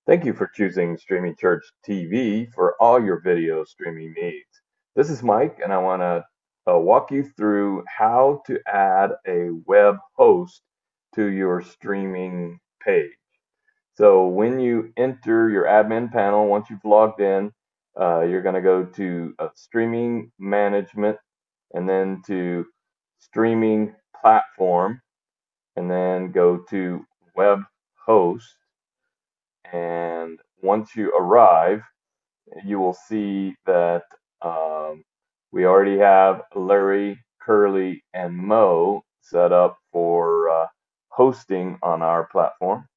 Thank you for choosing Streaming Church TV for all your video streaming needs. This is Mike, and I want to walk you through how to add a web host to your streaming page. So, when you enter your admin panel, once you've logged in, you're going to go to Streaming Management and then to Streaming Platform, and then go to Web Host. And once you arrive, you will see that we already have Larry, Curly, and Mo set up for hosting on our platform.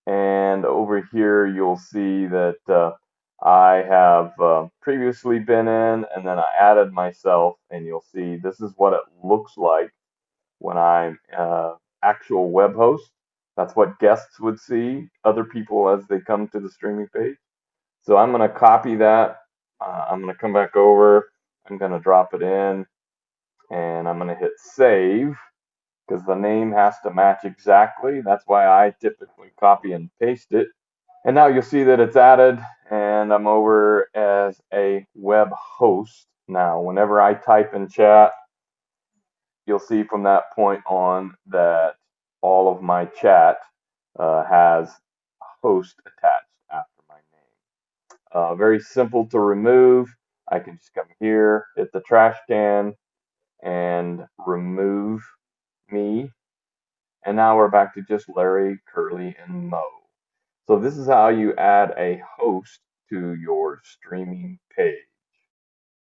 And over here, you'll see that I have previously been in, and then I added myself, and you'll see this is what it looks like when I'm actual web host. That's what guests would see, other people as they come to the streaming page. So I'm going to copy that. I'm going to come back over. I'm going to drop it in and I'm going to hit save because the name has to match exactly. That's why I typically copy and paste it. And now you'll see that it's added and I'm over as a web host. Now, whenever I type in chat, you'll see from that point on that all of my chat has host attached after my name. Very simple to remove. I can just come here, hit the trash can, and remove me. And now we're back to just Larry, Curly, and Mo. So this is how you add a host to your streaming page.